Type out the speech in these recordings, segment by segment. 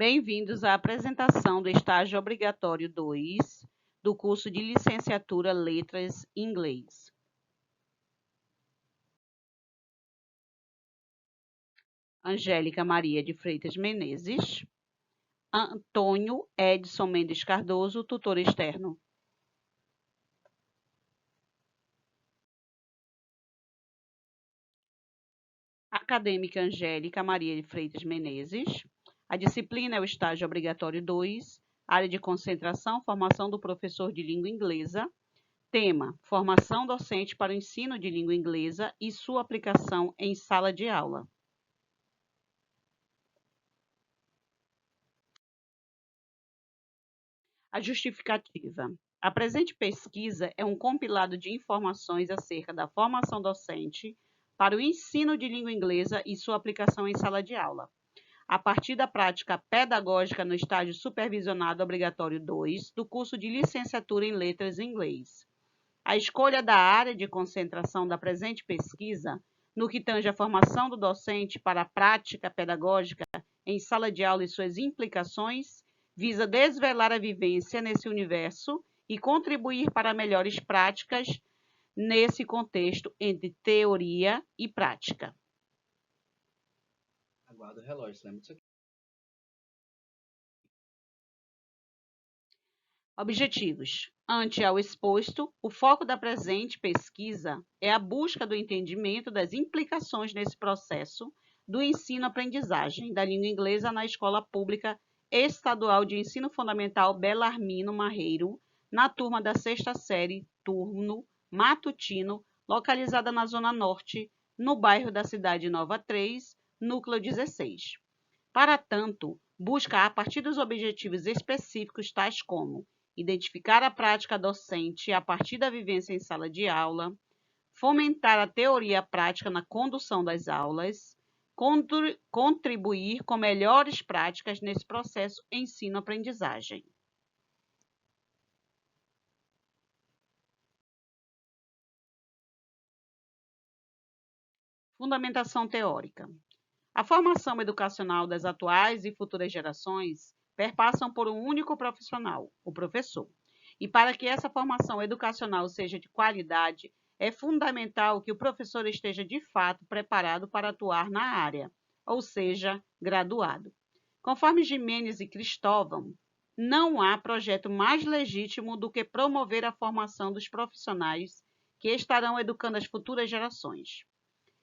Bem-vindos à apresentação do estágio obrigatório 2 do curso de Licenciatura Letras Inglês. Angélica Maria de Freitas Menezes. Antônio Edson Mendes Cardoso, tutor externo. Acadêmica Angélica Maria de Freitas Menezes. A disciplina é o estágio obrigatório 2, área de concentração, formação do professor de língua inglesa. Tema: formação docente para o ensino de língua inglesa e sua aplicação em sala de aula. A justificativa. A presente pesquisa é um compilado de informações acerca da formação docente para o ensino de língua inglesa e sua aplicação em sala de aula, a partir da prática pedagógica no estágio supervisionado obrigatório 2 do curso de licenciatura em letras em inglês. A escolha da área de concentração da presente pesquisa, no que tange a formação do docente para a prática pedagógica em sala de aula e suas implicações, visa desvelar a vivência nesse universo e contribuir para melhores práticas nesse contexto entre teoria e prática. Aguarda o relógio, lembra disso aqui. Objetivos. Ante ao exposto, o foco da presente pesquisa é a busca do entendimento das implicações nesse processo do ensino-aprendizagem da língua inglesa na Escola Pública Estadual de Ensino Fundamental Belarmino Marreiro, na turma da 6ª série, turno matutino, localizada na Zona Norte, no bairro da Cidade Nova 3, núcleo 16. Para tanto, busca a partir dos objetivos específicos tais como identificar a prática docente a partir da vivência em sala de aula, fomentar a teoria prática na condução das aulas, contribuir com melhores práticas nesse processo ensino-aprendizagem. Fundamentação teórica. A formação educacional das atuais e futuras gerações perpassam por um único profissional, o professor. E para que essa formação educacional seja de qualidade, é fundamental que o professor esteja de fato preparado para atuar na área, ou seja, graduado. Conforme Jimenez e Cristóvão, não há projeto mais legítimo do que promover a formação dos profissionais que estarão educando as futuras gerações.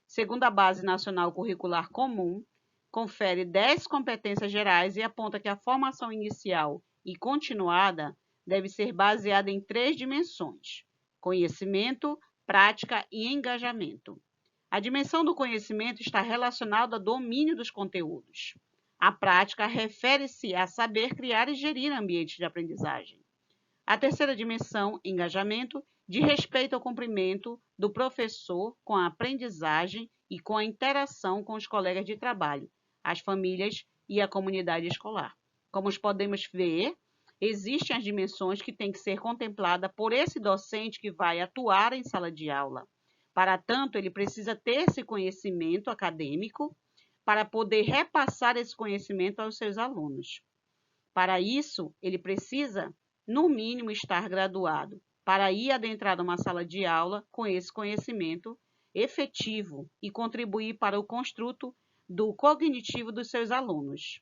Segundo a Base Nacional Curricular Comum, confere 10 competências gerais e aponta que a formação inicial e continuada deve ser baseada em 3 dimensões: conhecimento, prática e engajamento. A dimensão do conhecimento está relacionada ao domínio dos conteúdos. A prática refere-se a saber criar e gerir ambientes de aprendizagem. A terceira dimensão, engajamento, diz respeito ao cumprimento do professor com a aprendizagem e com a interação com os colegas de trabalho, as famílias e a comunidade escolar. Como podemos ver, existem as dimensões que têm que ser contempladas por esse docente que vai atuar em sala de aula. Para tanto, ele precisa ter esse conhecimento acadêmico para poder repassar esse conhecimento aos seus alunos. Para isso, ele precisa, no mínimo, estar graduado, para ir adentrar numa sala de aula com esse conhecimento efetivo e contribuir para o construto do cognitivo dos seus alunos.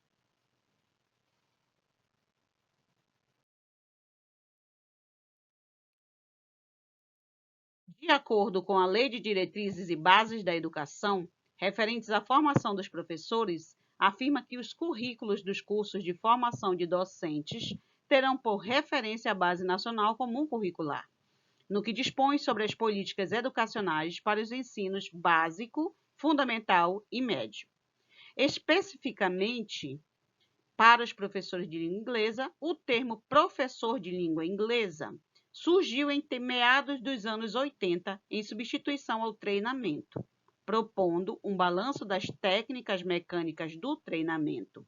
De acordo com a Lei de Diretrizes e Bases da Educação, referentes à formação dos professores, afirma que os currículos dos cursos de formação de docentes terão por referência a Base Nacional Comum Curricular, no que dispõe sobre as políticas educacionais para os ensinos básico, fundamental e médio. Especificamente, para os professores de língua inglesa, o termo professor de língua inglesa surgiu em meados dos anos 80 em substituição ao treinamento, propondo um balanço das técnicas mecânicas do treinamento.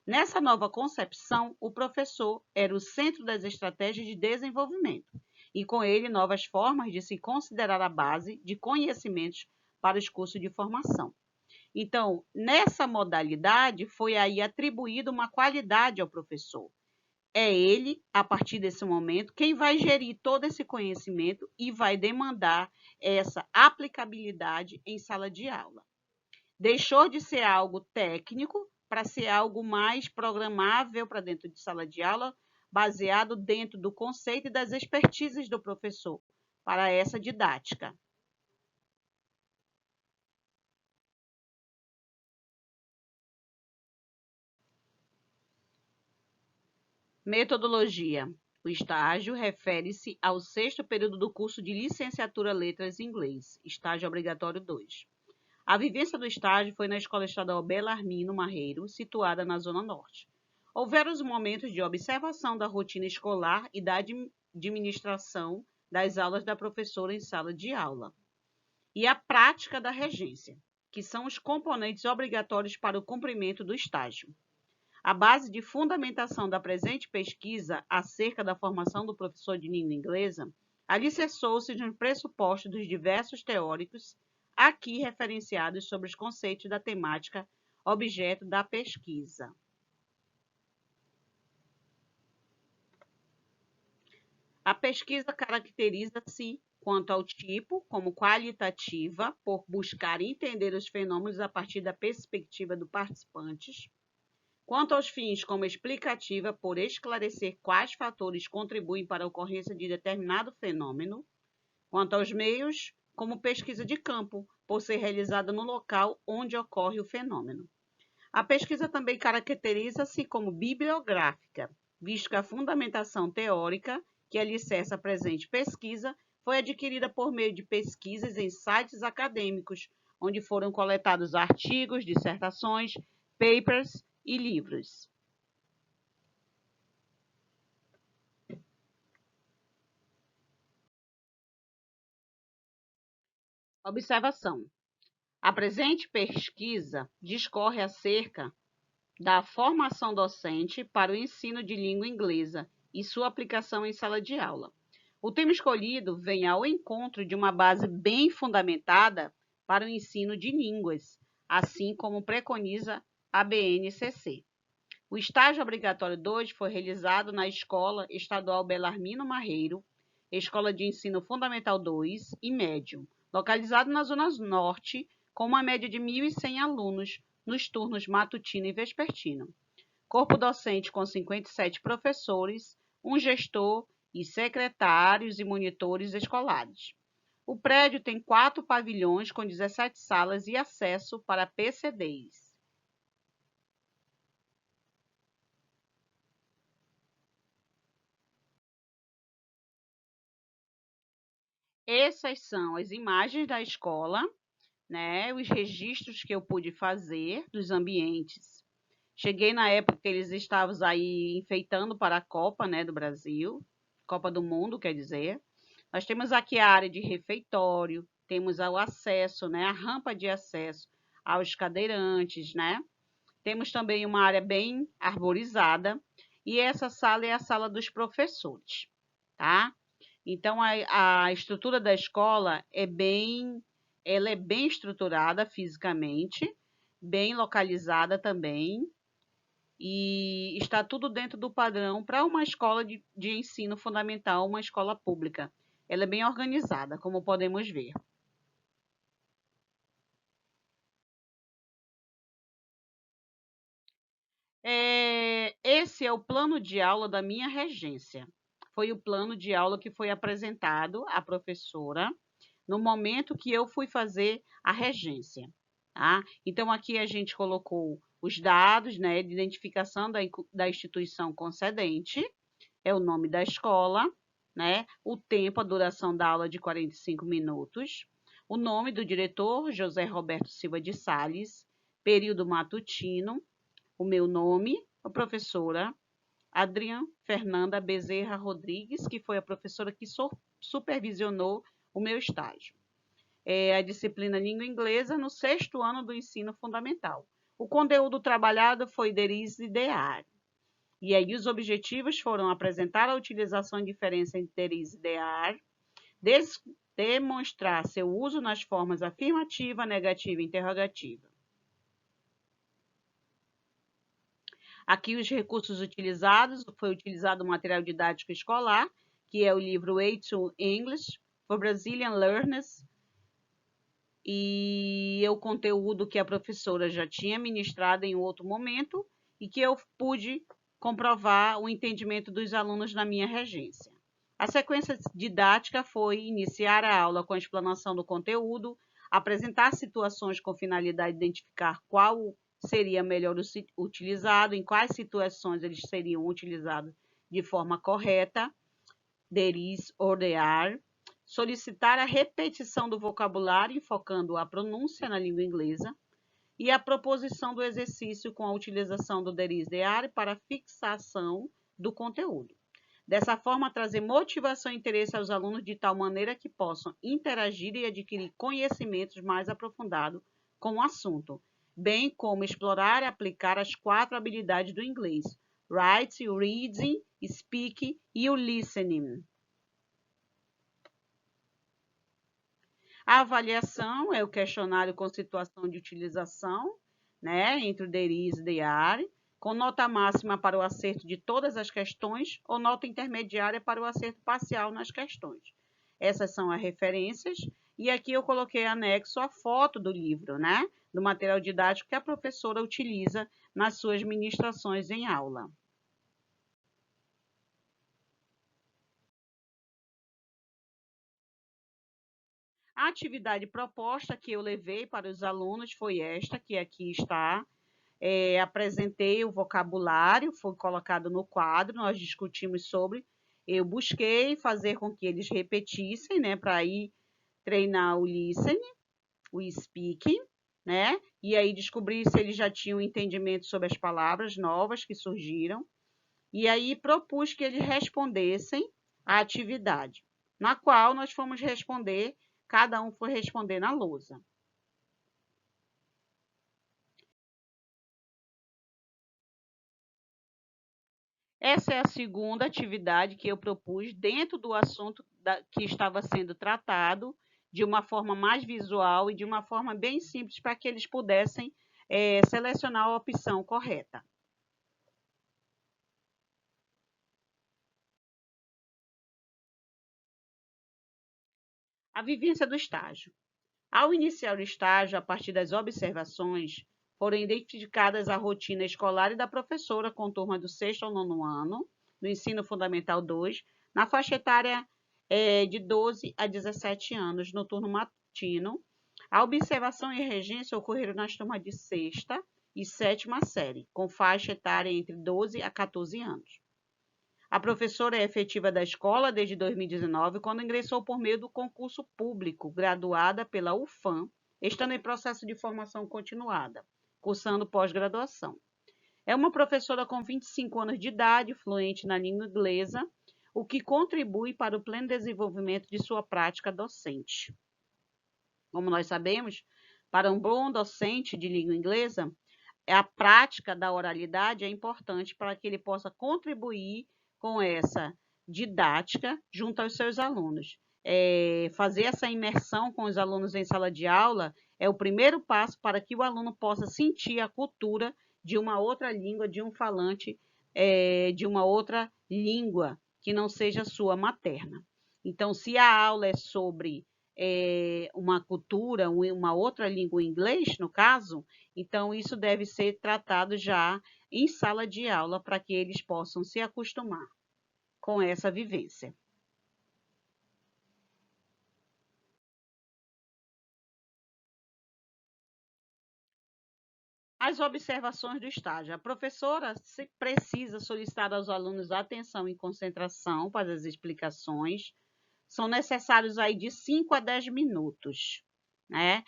Nessa nova concepção, o professor era o centro das estratégias de desenvolvimento e, com ele, novas formas de se considerar a base de conhecimentos para os cursos de formação. Então, nessa modalidade, foi aí atribuída uma qualidade ao professor. É ele, a partir desse momento, quem vai gerir todo esse conhecimento e vai demandar essa aplicabilidade em sala de aula. Deixou de ser algo técnico para ser algo mais programável para dentro de sala de aula, baseado dentro do conceito e das expertises do professor para essa didática. Metodologia. O estágio refere-se ao sexto período do curso de licenciatura Letras em Inglês, estágio obrigatório 2. A vivência do estágio foi na Escola Estadual Belarmino Marreiro, situada na Zona Norte. Houveram os momentos de observação da rotina escolar e da administração das aulas da professora em sala de aula. E a prática da regência, que são os componentes obrigatórios para o cumprimento do estágio. A base de fundamentação da presente pesquisa acerca da formação do professor de língua inglesa alicerçou-se nos pressupostos dos diversos teóricos aqui referenciados sobre os conceitos da temática objeto da pesquisa. A pesquisa caracteriza-se quanto ao tipo como qualitativa, por buscar entender os fenômenos a partir da perspectiva dos participantes, quanto aos fins como explicativa, por esclarecer quais fatores contribuem para a ocorrência de determinado fenômeno, quanto aos meios, como pesquisa de campo, por ser realizada no local onde ocorre o fenômeno. A pesquisa também caracteriza-se como bibliográfica, visto que a fundamentação teórica que alicerça a presente pesquisa foi adquirida por meio de pesquisas em sites acadêmicos, onde foram coletados artigos, dissertações, papers e livros. Observação. A presente pesquisa discorre acerca da formação docente para o ensino de língua inglesa e sua aplicação em sala de aula. O tema escolhido vem ao encontro de uma base bem fundamentada para o ensino de línguas, assim como preconiza a BNCC. O estágio obrigatório 2 foi realizado na Escola Estadual Belarmino Marreiro, Escola de Ensino Fundamental 2 e Médio, localizado na Zona Norte, com uma média de 1.100 alunos nos turnos matutino e vespertino. Corpo docente com 57 professores, um gestor e secretários e monitores escolares. O prédio tem 4 pavilhões com 17 salas e acesso para PCDs. Essas são as imagens da escola, né? Os registros que eu pude fazer dos ambientes. Cheguei na época que eles estavam aí enfeitando para a Copa, né, do Brasil, Copa do Mundo, quer dizer. Nós temos aqui a área de refeitório, temos o acesso, né, a rampa de acesso aos cadeirantes, né? Temos também uma área bem arborizada e essa sala é a sala dos professores, tá? Então, a estrutura da escola ela é bem estruturada fisicamente, bem localizada também, e está tudo dentro do padrão para uma escola de ensino fundamental, uma escola pública. Ela é bem organizada, como podemos ver. Esse é o plano de aula da minha regência. Foi o plano de aula que foi apresentado à professora no momento que eu fui fazer a regência. Tá? Então, aqui a gente colocou os dados, né, de identificação da instituição concedente, é o nome da escola, né, o tempo, a duração da aula de 45 minutos, o nome do diretor, José Roberto Silva de Sales, período matutino, o meu nome, a professora Adriana Fernanda Bezerra Rodrigues, que foi a professora que supervisionou o meu estágio. A disciplina Língua Inglesa no 6º ano do ensino fundamental. O conteúdo trabalhado foi There e There. E aí os objetivos foram apresentar a utilização e diferença entre There e There, demonstrar seu uso nas formas afirmativa, negativa e interrogativa. Aqui os recursos utilizados, foi utilizado o material didático escolar, que é o livro A2 English for Brazilian Learners, e o conteúdo que a professora já tinha ministrado em outro momento e que eu pude comprovar o entendimento dos alunos na minha regência. A sequência didática foi iniciar a aula com a explanação do conteúdo, apresentar situações com finalidade de identificar qual seria melhor utilizado, em quais situações eles seriam utilizados de forma correta, there is or there are, solicitar a repetição do vocabulário, focando a pronúncia na língua inglesa, e a proposição do exercício com a utilização do there is, there are para fixação do conteúdo. Dessa forma, trazer motivação e interesse aos alunos de tal maneira que possam interagir e adquirir conhecimentos mais aprofundados com o assunto, bem como explorar e aplicar as 4 habilidades do inglês: write, reading, speaking e o listening. A avaliação é o questionário com situação de utilização, né, entre o there is e there are, com nota máxima para o acerto de todas as questões ou nota intermediária para o acerto parcial nas questões. Essas são as referências e aqui eu coloquei anexo a foto do livro, né, do material didático que a professora utiliza nas suas ministrações em aula. A atividade proposta que eu levei para os alunos foi esta, que aqui está. Apresentei o vocabulário, foi colocado no quadro, nós discutimos sobre. Eu busquei fazer com que eles repetissem, né, para aí treinar o listening, o speaking, né, e aí descobrir se eles já tinham entendimento sobre as palavras novas que surgiram. E aí propus que eles respondessem a atividade, na qual nós fomos responder. Cada um foi responder na lousa. Essa é a segunda atividade que eu propus dentro do assunto que estava sendo tratado, de uma forma mais visual e de uma forma bem simples para que eles pudessem selecionar a opção correta. A vivência do estágio. Ao iniciar o estágio, a partir das observações, foram identificadas a rotina escolar e da professora com turma do 6º ao 9º ano, do Ensino Fundamental 2, na faixa etária de 12 a 17 anos, no turno matutino. A observação e regência ocorreram nas turmas de 6ª e 7ª série, com faixa etária entre 12 a 14 anos. A professora é efetiva da escola desde 2019, quando ingressou por meio do concurso público, graduada pela UFAM, estando em processo de formação continuada, cursando pós-graduação. É uma professora com 25 anos de idade, fluente na língua inglesa, o que contribui para o pleno desenvolvimento de sua prática docente. Como nós sabemos, para um bom docente de língua inglesa, a prática da oralidade é importante para que ele possa contribuir com essa didática junto aos seus alunos. Fazer essa imersão com os alunos em sala de aula é o primeiro passo para que o aluno possa sentir a cultura de uma outra língua, de um falante de uma outra língua que não seja sua materna. Então, se a aula é sobre uma cultura, uma outra língua, o inglês, no caso, então isso deve ser tratado já em sala de aula para que eles possam se acostumar com essa vivência. As observações do estágio. A professora precisa solicitar aos alunos atenção e concentração para as explicações. São necessários aí de 5 a 10 minutos, né?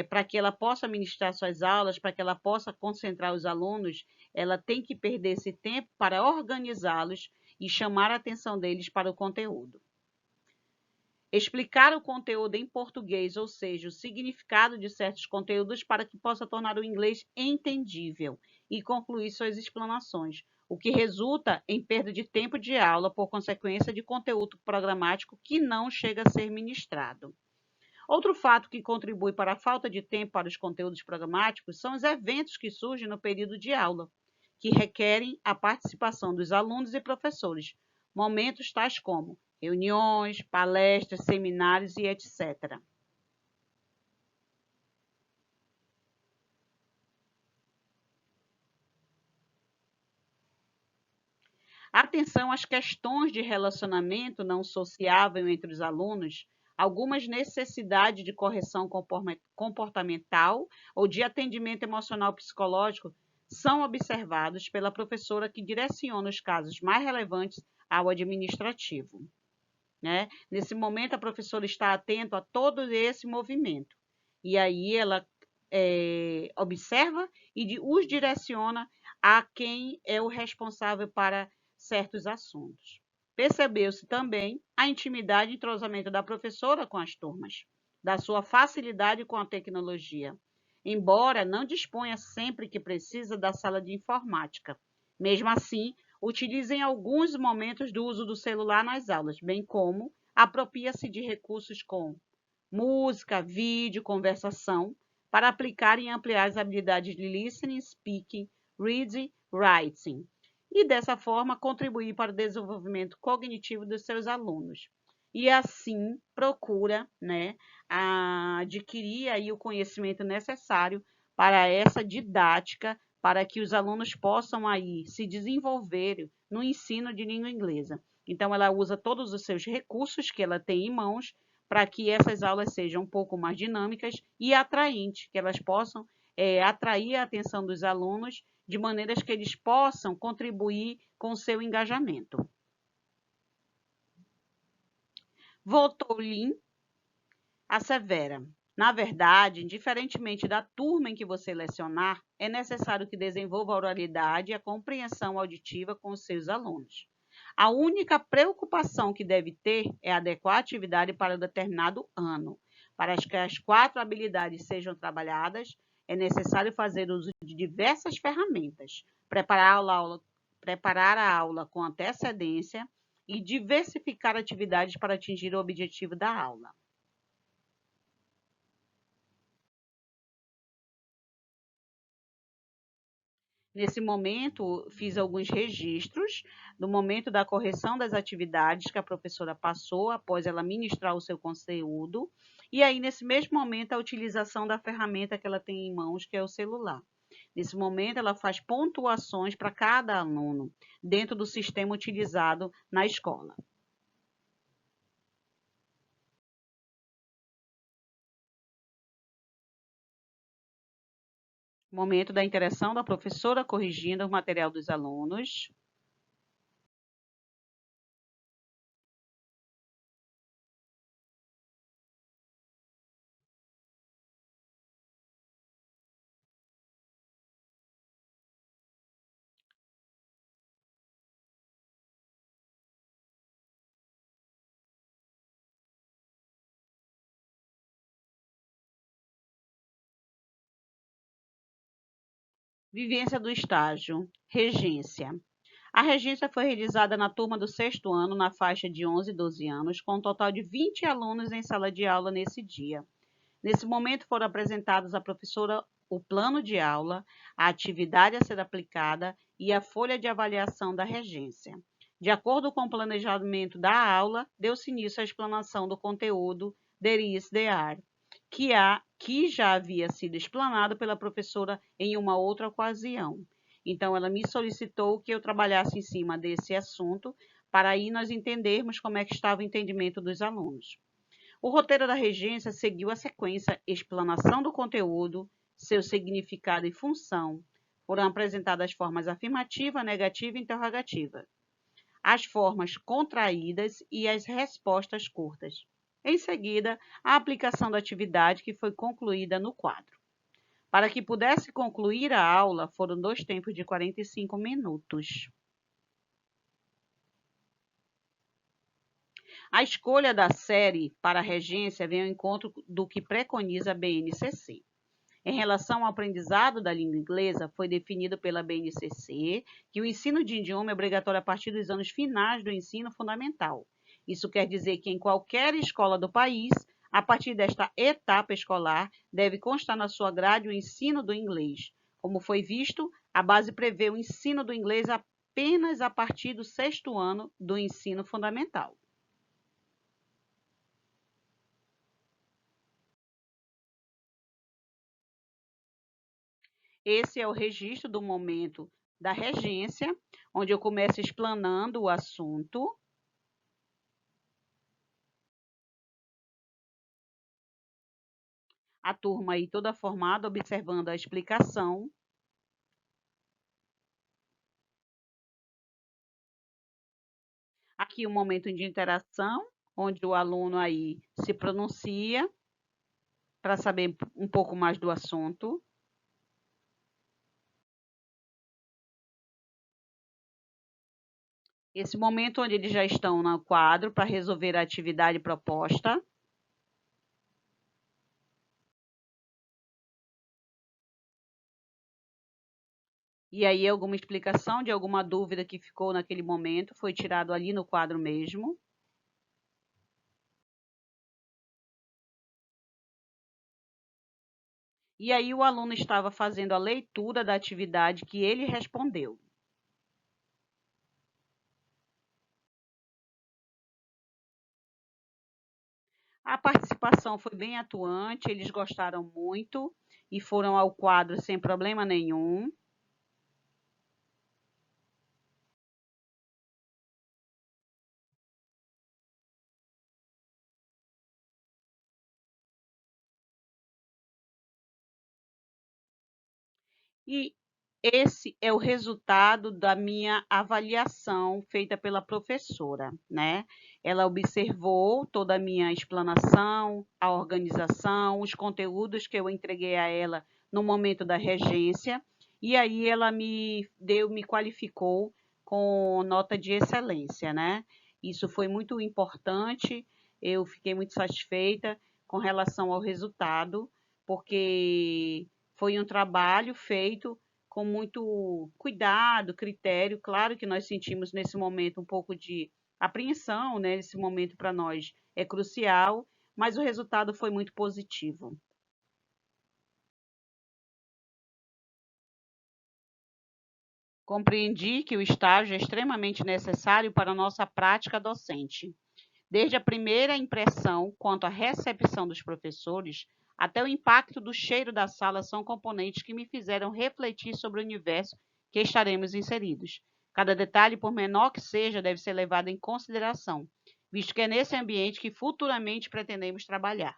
Para que ela possa ministrar suas aulas, para que ela possa concentrar os alunos, ela tem que perder esse tempo para organizá-los e chamar a atenção deles para o conteúdo. Explicar o conteúdo em português, ou seja, o significado de certos conteúdos para que possa tornar o inglês entendível e concluir suas explanações, o que resulta em perda de tempo de aula por consequência de conteúdo programático que não chega a ser ministrado. Outro fato que contribui para a falta de tempo para os conteúdos programáticos são os eventos que surgem no período de aula, que requerem a participação dos alunos e professores, momentos tais como reuniões, palestras, seminários e etc. Atenção às questões de relacionamento não sociável entre os alunos, algumas necessidades de correção comportamental ou de atendimento emocional psicológico são observados pela professora que direciona os casos mais relevantes ao administrativo. Né? Nesse momento, a professora está atenta a todo esse movimento. E aí ela observa e os direciona a quem é o responsável para certos assuntos. Percebeu-se também a intimidade e entrosamento da professora com as turmas, da sua facilidade com a tecnologia, embora não disponha sempre que precisa da sala de informática. Mesmo assim, utiliza em alguns momentos do uso do celular nas aulas, bem como apropria-se de recursos como música, vídeo, conversação, para aplicar e ampliar as habilidades de listening, speaking, reading, writing, e dessa forma contribuir para o desenvolvimento cognitivo dos seus alunos. E assim procura, né, adquirir aí o conhecimento necessário para essa didática, para que os alunos possam aí se desenvolver no ensino de língua inglesa. Então, ela usa todos os seus recursos que ela tem em mãos para que essas aulas sejam um pouco mais dinâmicas e atraentes, que elas possam atrair a atenção dos alunos de maneiras que eles possam contribuir com o seu engajamento. Voltou-lhe assevera: na verdade, indiferentemente da turma em que você lecionar, é necessário que desenvolva a oralidade e a compreensão auditiva com os seus alunos. A única preocupação que deve ter é adequar a atividade para determinado ano. Para que as 4 habilidades sejam trabalhadas, é necessário fazer uso de diversas ferramentas, preparar a aula com antecedência e diversificar atividades para atingir o objetivo da aula. Nesse momento, fiz alguns registros do momento da correção das atividades que a professora passou após ela ministrar o seu conteúdo, e aí, nesse mesmo momento, a utilização da ferramenta que ela tem em mãos, que é o celular. Nesse momento, ela faz pontuações para cada aluno, dentro do sistema utilizado na escola. Momento da interação da professora corrigindo o material dos alunos. Vivência do estágio. Regência. A regência foi realizada na turma do 6º ano, na faixa de 11 e 12 anos, com um total de 20 alunos em sala de aula nesse dia. Nesse momento foram apresentados à professora o plano de aula, a atividade a ser aplicada e a folha de avaliação da regência. De acordo com o planejamento da aula, deu-se início à explanação do conteúdo There They Are, que já havia sido explanado pela professora em uma outra ocasião. Então, ela me solicitou que eu trabalhasse em cima desse assunto, para aí nós entendermos como é que estava o entendimento dos alunos. O roteiro da regência seguiu a sequência explanação do conteúdo, seu significado e função. Foram apresentadas as formas afirmativa, negativa e interrogativa, as formas contraídas e as respostas curtas. Em seguida, a aplicação da atividade que foi concluída no quadro. Para que pudesse concluir a aula, foram 2 tempos de 45 minutos. A escolha da série para a regência vem ao encontro do que preconiza a BNCC. Em relação ao aprendizado da língua inglesa, foi definido pela BNCC que o ensino de idioma é obrigatório a partir dos anos finais do ensino fundamental. Isso quer dizer que em qualquer escola do país, a partir desta etapa escolar, deve constar na sua grade o ensino do inglês. Como foi visto, A base prevê o ensino do inglês apenas a partir do 6º ano do ensino fundamental. Esse é o registro do momento da regência, onde eu começo explanando o assunto. A turma aí toda formada, observando a explicação. Aqui um momento de interação, onde o aluno aí se pronuncia para saber um pouco mais do assunto. Esse momento onde eles já estão no quadro para resolver a atividade proposta. E aí alguma explicação de alguma dúvida que ficou naquele momento foi tirado ali no quadro mesmo. E aí o aluno estava fazendo a leitura da atividade que ele respondeu. A participação foi bem atuante, eles gostaram muito e foram ao quadro sem problema nenhum. E esse é o resultado da minha avaliação feita pela professora, né? Ela observou toda a minha explanação, a organização, os conteúdos que eu entreguei a ela no momento da regência, e aí ela me qualificou com nota de excelência, né? Isso foi muito importante, eu fiquei muito satisfeita com relação ao resultado, porque foi um trabalho feito com muito cuidado, critério. Claro que nós sentimos nesse momento um pouco de apreensão, né? Esse momento para nós é crucial, mas o resultado foi muito positivo. Compreendi que o estágio é extremamente necessário para a nossa prática docente. Desde a primeira impressão quanto à recepção dos professores, até o impacto do cheiro da sala são componentes que me fizeram refletir sobre o universo que estaremos inseridos. Cada detalhe, por menor que seja, deve ser levado em consideração, visto que é nesse ambiente que futuramente pretendemos trabalhar.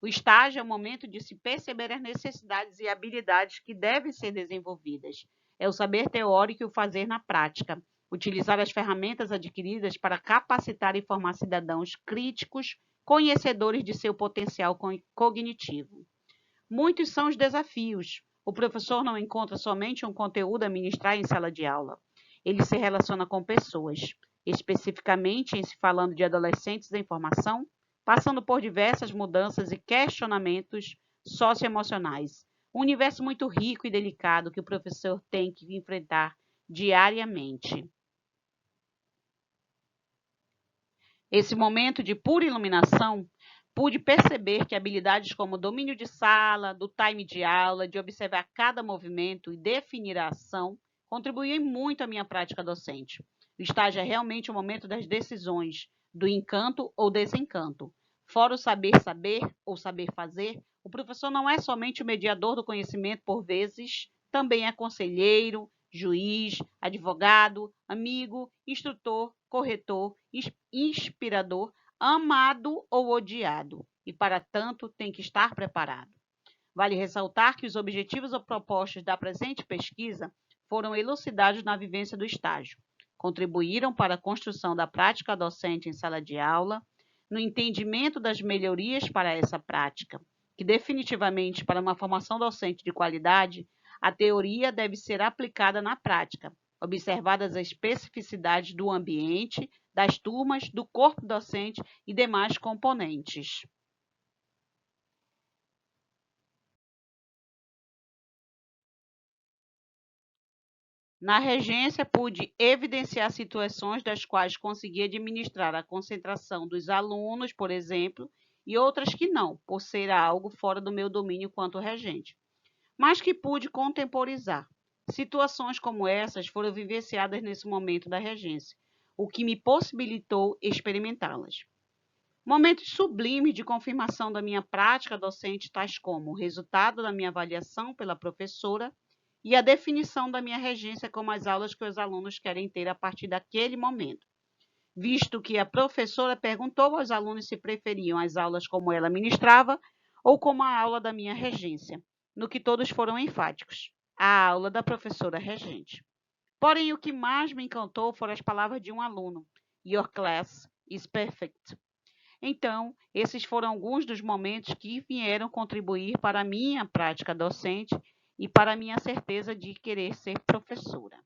O estágio é o momento de se perceber as necessidades e habilidades que devem ser desenvolvidas. É o saber teórico e o fazer na prática. Utilizar as ferramentas adquiridas para capacitar e formar cidadãos críticos, conhecedores de seu potencial cognitivo. Muitos são os desafios. O professor não encontra somente um conteúdo a ministrar em sala de aula. Ele se relaciona com pessoas, especificamente em se falando de adolescentes em formação, passando por diversas mudanças e questionamentos socioemocionais. Um universo muito rico e delicado que o professor tem que enfrentar diariamente. Esse momento de pura iluminação, pude perceber que habilidades como domínio de sala, do time de aula, de observar cada movimento e definir a ação, contribuem muito à minha prática docente. O estágio é realmente o momento das decisões, do encanto ou desencanto. Fora o saber saber ou saber fazer, o professor não é somente o mediador do conhecimento, por vezes, também é conselheiro, juiz, advogado, amigo, instrutor, corretor, inspirador, amado ou odiado, e para tanto tem que estar preparado. Vale ressaltar que os objetivos ou propostas da presente pesquisa foram elucidados na vivência do estágio, contribuíram para a construção da prática docente em sala de aula, no entendimento das melhorias para essa prática, que definitivamente para uma formação docente de qualidade, a teoria deve ser aplicada na prática, observadas as especificidades do ambiente, das turmas, do corpo docente e demais componentes. Na regência, pude evidenciar situações das quais consegui administrar a concentração dos alunos, por exemplo, e outras que não, por ser algo fora do meu domínio quanto regente, mas que pude contemporizar. Situações como essas foram vivenciadas nesse momento da regência, o que me possibilitou experimentá-las. Momentos sublimes de confirmação da minha prática docente, tais como o resultado da minha avaliação pela professora e a definição da minha regência como as aulas que os alunos querem ter a partir daquele momento, visto que a professora perguntou aos alunos se preferiam as aulas como ela ministrava ou como a aula da minha regência, no que todos foram enfáticos: a aula da professora regente. Porém, o que mais me encantou foram as palavras de um aluno: Your class is perfect. Então, esses foram alguns dos momentos que vieram contribuir para a minha prática docente e para a minha certeza de querer ser professora.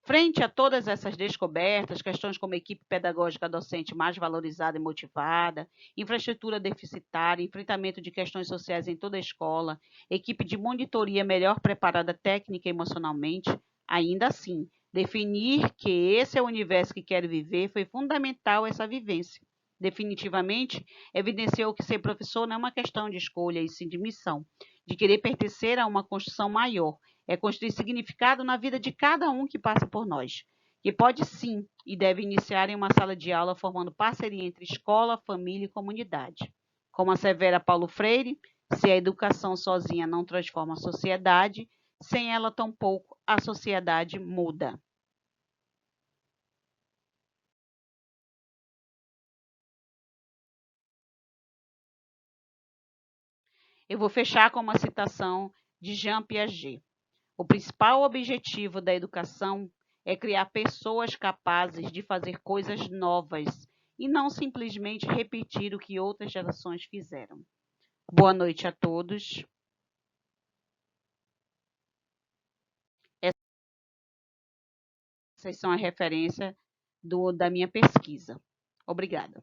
Frente a todas essas descobertas, questões como equipe pedagógica docente mais valorizada e motivada, infraestrutura deficitária, enfrentamento de questões sociais em toda a escola, equipe de monitoria melhor preparada técnica e emocionalmente, ainda assim, definir que esse é o universo que quero viver foi fundamental essa vivência. Definitivamente, evidenciou que ser professor não é uma questão de escolha, e sim de missão, de querer pertencer a uma construção maior, é construir significado na vida de cada um que passa por nós, que pode sim e deve iniciar em uma sala de aula formando parceria entre escola, família e comunidade. Como assevera Paulo Freire, se a educação sozinha não transforma a sociedade, sem ela tampouco a sociedade muda. Eu vou fechar com uma citação de Jean Piaget. O principal objetivo da educação é criar pessoas capazes de fazer coisas novas e não simplesmente repetir o que outras gerações fizeram. Boa noite a todos. Essas são as referências da minha pesquisa. Obrigada.